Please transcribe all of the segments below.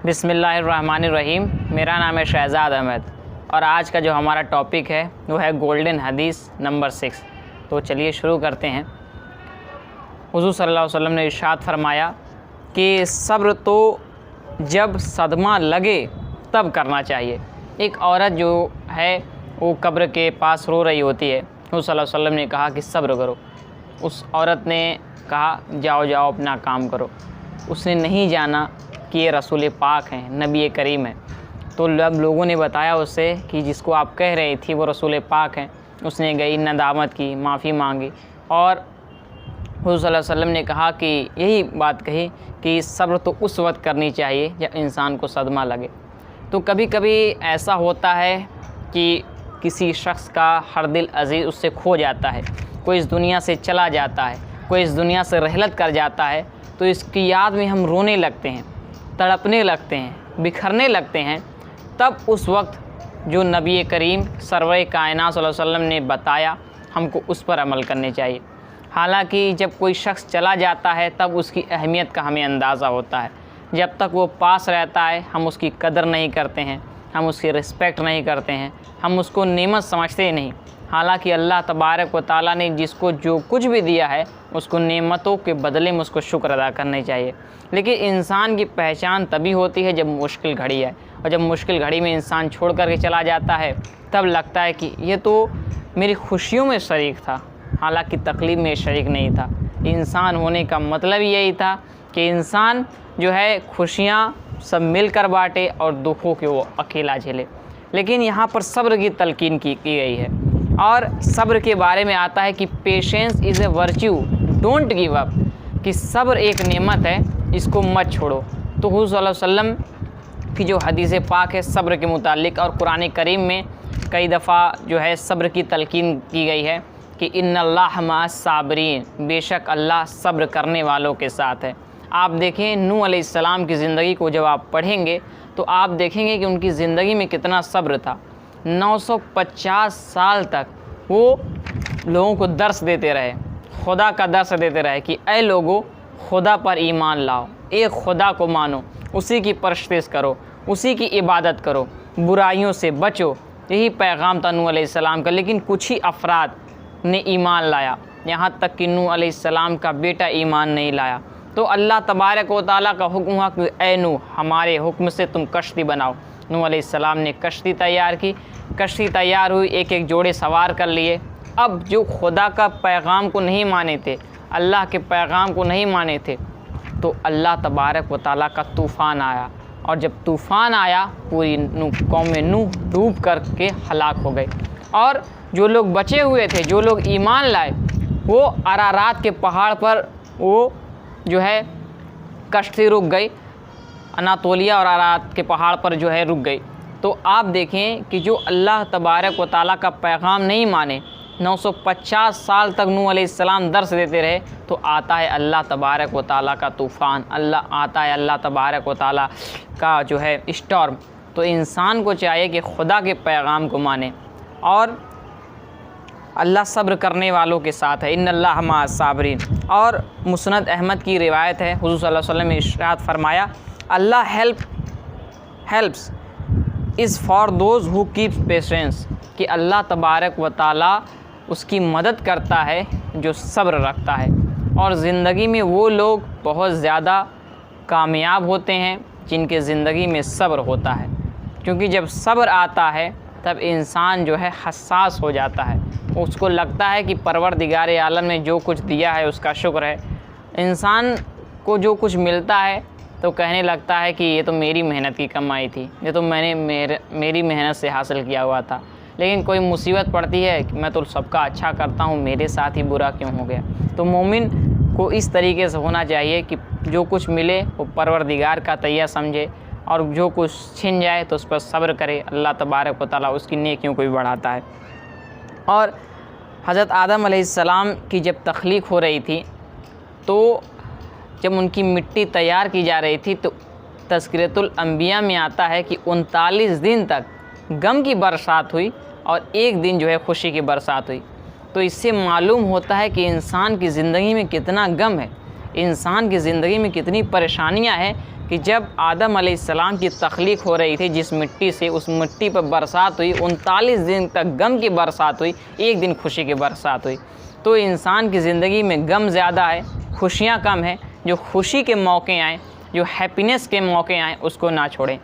बिस्मिल्लाहिर्रहमानिर्रहीम। मेरा नाम है शहज़ाद अहमद और आज का जो हमारा टॉपिक है वो है गोल्डन हदीस नंबर 6। तो चलिए शुरू करते हैं। हुज़ूर सल्लल्लाहु अलैहि वसल्लम ने इरशाद फरमाया कि सब्र तो जब सदमा लगे तब करना चाहिए। एक औरत जो है वो कब्र के पास रो रही होती है। हुज़ूर सल्लल्लाहु अलैहि वसल्लम ने कहा कि सब्र करो। उस औरत ने कहा जाओ जाओ अपना काम करो। उसने नहीं जाना कि ये रसूल पाक हैं, नबी करीम है। तो जब लोगों ने बताया उससे कि जिसको आप कह रही थी वो रसूल पाक हैं, उसने गई नदामत की, माफ़ी मांगी और हुज़ूर सल्लल्लाहु अलैहि वसल्लम ने कहा कि यही बात कही कि सब्र तो उस वक्त करनी चाहिए जब इंसान को सदमा लगे। तो कभी कभी ऐसा होता है कि किसी शख्स का हर दिल अज़ीज़ उससे खो जाता है, कोई इस दुनिया से चला जाता है, कोई इस दुनिया से रहलत कर जाता है, तो इसकी याद में हम रोने लगते हैं, तड़पने लगते हैं, बिखरने लगते हैं। तब उस वक्त जो नबी करीम सरवर कायनात सल्लल्लाहु अलैहि वसल्लम ने बताया हमको उस पर अमल करने चाहिए। हालांकि जब कोई शख्स चला जाता है तब उसकी अहमियत का हमें अंदाज़ा होता है। जब तक वो पास रहता है हम उसकी कदर नहीं करते हैं, हम उसकी रिस्पेक्ट नहीं करते हैं, हम उसको नेमत समझते नहीं। हालांकि अल्लाह तबारक व तआला ने जिसको जो कुछ भी दिया है उसको नेमतों के बदले में उसको शुक्र अदा करने चाहिए। लेकिन इंसान की पहचान तभी होती है जब मुश्किल घड़ी है, और जब मुश्किल घड़ी में इंसान छोड़ करके चला जाता है तब लगता है कि ये तो मेरी खुशियों में शरीक था, हालांकि तकलीफ़ में शरीक नहीं था। इंसान होने का मतलब यही था कि इंसान जो है खुशियाँ सब मिलकर बांटे और दुखों के वो अकेला झेले। लेकिन यहाँ पर सब्र की तलकीन की गई है और सब्र के बारे में आता है कि patience is a virtue, don't give up, कि सब्र एक नेमत है, इसको मत छोड़ो। तो हुज़ूर सल्लल्लाहु अलैहि वसल्लम की जो हदीस पाक है सब्र के मुतालिक और कुरान करीम में कई दफ़ा जो है सब्र की तलकीन की गई है कि इन्नल्लाह मअस साबिरीन, बेशक अल्लाह सब्र करने वालों के साथ है। आप देखें नूह अलैहिस्सलाम की ज़िंदगी को जब आप पढ़ेंगे तो आप देखेंगे कि उनकी ज़िंदगी में कितना सब्र था। 950 साल तक वो लोगों को दर्स देते रहे, खुदा का दर्स देते रहे कि ऐ लोगों खुदा पर ईमान लाओ, एक खुदा को मानो, उसी की परस्तिश करो, उसी की इबादत करो, बुराइयों से बचो। यही पैगाम था नूह अलैहिस्सलाम का। लेकिन कुछ ही अफराद ने ईमान लाया, यहाँ तक कि नूह अलैहिस्सलाम का बेटा ईमान नहीं लाया। तो अल्लाह तबारक व तआला का हुक्म हुआ कि ऐ नूह हमारे हुक्म से तुम कश्ती बनाओ। नूह अलैहिस्सलाम ने कश्ती तैयार की, कश्ती तैयार हुई, एक एक जोड़े सवार कर लिए। अब जो खुदा का पैगाम को नहीं माने थे, अल्लाह के पैगाम को नहीं माने थे, तो अल्लाह तबारक व तआला का तूफ़ान आया और जब तूफ़ान आया पूरी कौम नूह डूब कर के हलाक हो गए। और जो लोग बचे हुए थे, जो लोग ईमान लाए, वो अरारात के पहाड़ पर वो जो है कश्ती रुक गई, अनातोलिया और अरारात के पहाड़ पर जो है रुक गई। तो आप देखें कि जो अल्लाह तबारक व तआला का पैगाम नहीं माने, 950 साल तक नूह अलैहिस्सलाम दर्स देते रहे, तो आता है अल्लाह तबारक व तआला का तूफ़ान, आता है अल्लाह तबारक व तआला का जो है स्टॉर्म। तो इंसान को चाहिए कि खुदा के पैगाम को माने और अल्लाह सब्र करने वालों के साथ है। इन्नल्लाह मअस साबिरीन। और मुस्नद अहमद की रिवायत है, हुज़ूर सल्लल्लाहु अलैहि वसल्लम ने इरशाद फरमाया Allah helps is for those who keeps patience, कि अल्लाह तबारक व तआला उसकी मदद करता है जो सब्र रखता है। और ज़िंदगी में वो लोग बहुत ज़्यादा कामयाब होते हैं जिनके ज़िंदगी में सब्र होता है, क्योंकि जब सब्र आता है तब इंसान जो है हसास हो जाता है। उसको लगता है कि परवरदिगार आलम ने जो कुछ दिया है उसका शुक्र है। इंसान को जो कुछ मिलता है तो कहने लगता है कि ये तो मेरी मेहनत की कमाई थी, ये तो मेरी मेहनत से हासिल किया हुआ था। लेकिन कोई मुसीबत पड़ती है कि मैं तो सबका अच्छा करता हूँ, मेरे साथ ही बुरा क्यों हो गया। तो मोमिन को इस तरीके से होना चाहिए कि जो कुछ मिले वो परवरदिगार का तैया समझे और जो कुछ छिन जाए तो उस पर सब्र करे। अल्लाह तबारक व तआला उसकी नेकियों को भी बढ़ाता है। और हज़रत आदम अलैहिस्सलाम की जब तख्लीक हो रही थी, तो जब उनकी मिट्टी तैयार की जा रही थी, तो तज़किरतुल अंबिया में आता है कि 39 दिन तक गम की बरसात हुई और एक दिन जो है खुशी की बरसात हुई। तो इससे मालूम होता है कि इंसान की ज़िंदगी में कितना गम है, इंसान की ज़िंदगी में कितनी परेशानियां हैं कि जब आदम अलैहिस्सलाम की तख्लीक हो रही थी, जिस मिट्टी से, उस मिट्टी पर बरसात हुई, 39 दिन तक गम की बरसात हुई, एक दिन खुशी की बरसात हुई। तो इंसान की ज़िंदगी में गम ज़्यादा है, खुशियाँ कम है। जो खुशी के मौके आएँ, जो हैप्पीनेस के मौके आएँ, उसको ना छोड़ें,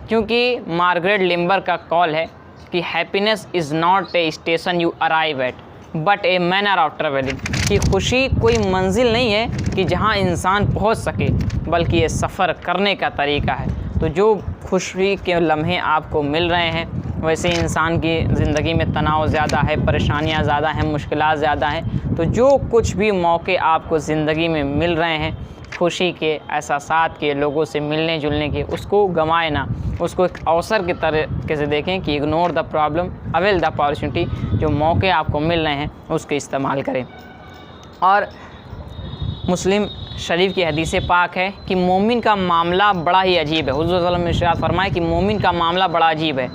क्योंकि मार्गरेट लिम्बर का कॉल है कि happiness is not a station you arrive at but a manner of travelling, कि खुशी कोई मंजिल नहीं है कि जहां इंसान पहुंच सके, बल्कि ये सफ़र करने का तरीका है। तो जो खुशी के लम्हे आपको मिल रहे हैं, वैसे इंसान की ज़िंदगी में तनाव ज़्यादा है, परेशानियां ज़्यादा हैं, मुश्किलात ज़्यादा हैं। तो जो कुछ भी मौके आपको ज़िंदगी में मिल रहे हैं खुशी के, एहसासात के, लोगों से मिलने जुलने के, उसको गंवाए ना, उसको एक अवसर के तरीके से देखें कि ignore the problem avail the opportunity. जो मौके आपको मिल रहे हैं उसको इस्तेमाल करें। और मुस्लिम शरीफ की हदीस पाक है कि मोमिन का मामला बड़ा ही अजीब है। हुज़ूर सल्लल्लाहु अलैहि वसल्लम ने इरशाद फरमाया कि मोमिन का मामला बड़ा अजीब है।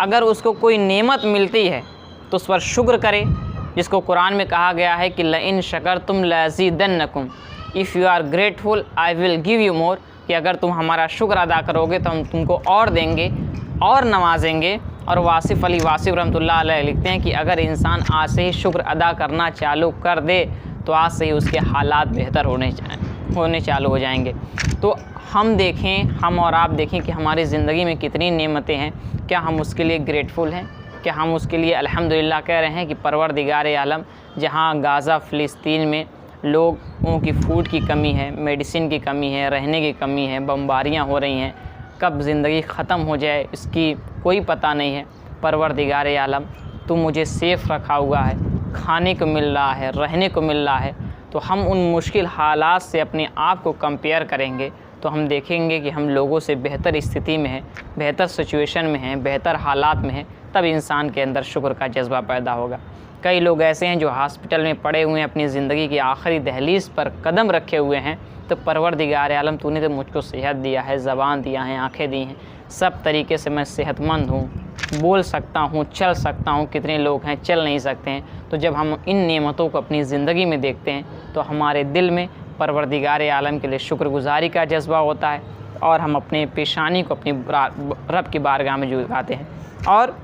अगर उसको कोई नेमत मिलती है तो उस पर शुक्र करे, जिसको कुरान में कहा गया है कि लइन शकरतुम लज़ीदन्नकुम, if you are grateful I will give you more, कि अगर तुम हमारा शुक्र अदा करोगे तो हम तुमको और देंगे और नवाजेंगे। और वासिफ़ अली वासिफ़ रहमतुल्लाह अलैह लिखते हैं कि अगर इंसान आज से ही शुक्र अदा करना चालू कर दे तो आज से ही उसके हालात बेहतर होने चालू हो जाएंगे। तो हम देखें, हम और आप देखें कि हमारी ज़िंदगी में कितनी नेमतें हैं, क्या हम उसके लिए ग्रेटफुल हैं? क्या हम उसके लिए अल्हम्दुलिल्लाह कह रहे हैं कि परवरदिगार आलम, जहाँ गाज़ा फ़िलिस्तीन में लोगों की फूड की कमी है, मेडिसिन की कमी है, रहने की कमी है, बमबारियाँ हो रही हैं, कब ज़िंदगी ख़त्म हो जाए इसकी कोई पता नहीं है। परवरदिगार आलम, तू मुझे सेफ़ रखा हुआ है, खाने को मिल रहा है, रहने को मिल रहा है। तो हम उन मुश्किल हालात से अपने आप को कंपेयर करेंगे तो हम देखेंगे कि हम लोगों से बेहतर स्थिति में हैं, बेहतर सिचुएशन में हैं, बेहतर हालात में हैं। तब इंसान के अंदर शुक्र का जज्बा पैदा होगा। कई लोग ऐसे हैं जो हॉस्पिटल में पड़े हुए हैं, अपनी ज़िंदगी की आखिरी दहलीज़ पर कदम रखे हुए हैं। तो परवरदिगार आलम, तूने तो मुझको सेहत दिया है, ज़बान दिया है, आँखें दी हैं, सब तरीके से मैं सेहतमंद हूँ, बोल सकता हूँ, चल सकता हूँ। कितने लोग हैं चल नहीं सकते हैं। तो जब हम इन नेमतों को अपनी ज़िंदगी में देखते हैं तो हमारे दिल में परवरदिगार आलम के लिए शुक्रगुजारी का जज्बा होता है और हम अपने पेशानी को अपनी रब की बारगाह में झुकाते हैं। और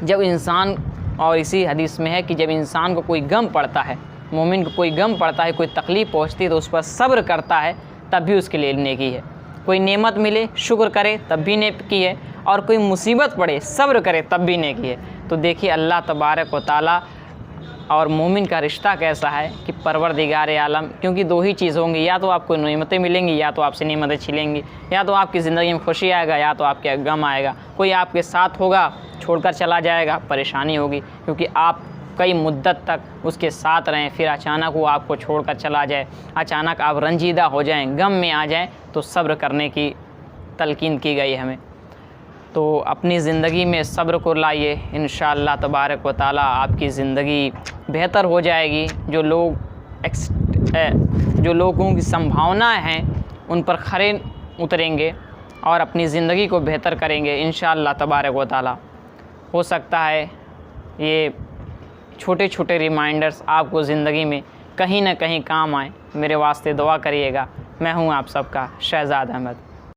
जब इंसान, और इसी हदीस में है कि जब इंसान को कोई गम पड़ता है, मोमिन को कोई गम पड़ता है, कोई तकलीफ़ पहुँचती है, तो उस पर सब्र करता है, तब भी उसके लिए नेकी है। कोई नेमत मिले शुक्र करे तब भी नेकी है, और कोई मुसीबत पड़े सब्र करे तब भी नेकी है। तो देखिए अल्लाह तबारक व तआला और मोमिन का रिश्ता कैसा है कि परवरदिगार आलम, क्योंकि दो ही चीज़ होंगी, या तो आपको नेमतें मिलेंगी या तो आपसे नेमतें छिलेंगी, या तो आपकी ज़िंदगी में खुशी आएगा या तो आपके गम आएगा। कोई आपके साथ होगा, छोड़कर चला जाएगा, परेशानी होगी, क्योंकि आप कई मुद्दत तक उसके साथ रहें, फिर अचानक वो आपको छोड़कर चला जाए, अचानक आप रंजीदा हो जाएं, गम में आ जाएं, तो सब्र करने की तलकीन की गई हमें। तो अपनी ज़िंदगी में सब्र को लाइए, इंशाअल्लाह तबारक व तआला आपकी ज़िंदगी बेहतर हो जाएगी। जो लोगों की संभावनाएं हैं उन पर खरे उतरेंगे और अपनी ज़िंदगी को बेहतर करेंगे इंशाअल्लाह तबारक व तआला। हो सकता है ये छोटे छोटे रिमाइंडर्स आपको ज़िंदगी में कहीं ना कहीं काम आए। मेरे वास्ते दुआ करिएगा। मैं हूँ आप सबका शहज़ाद अहमद।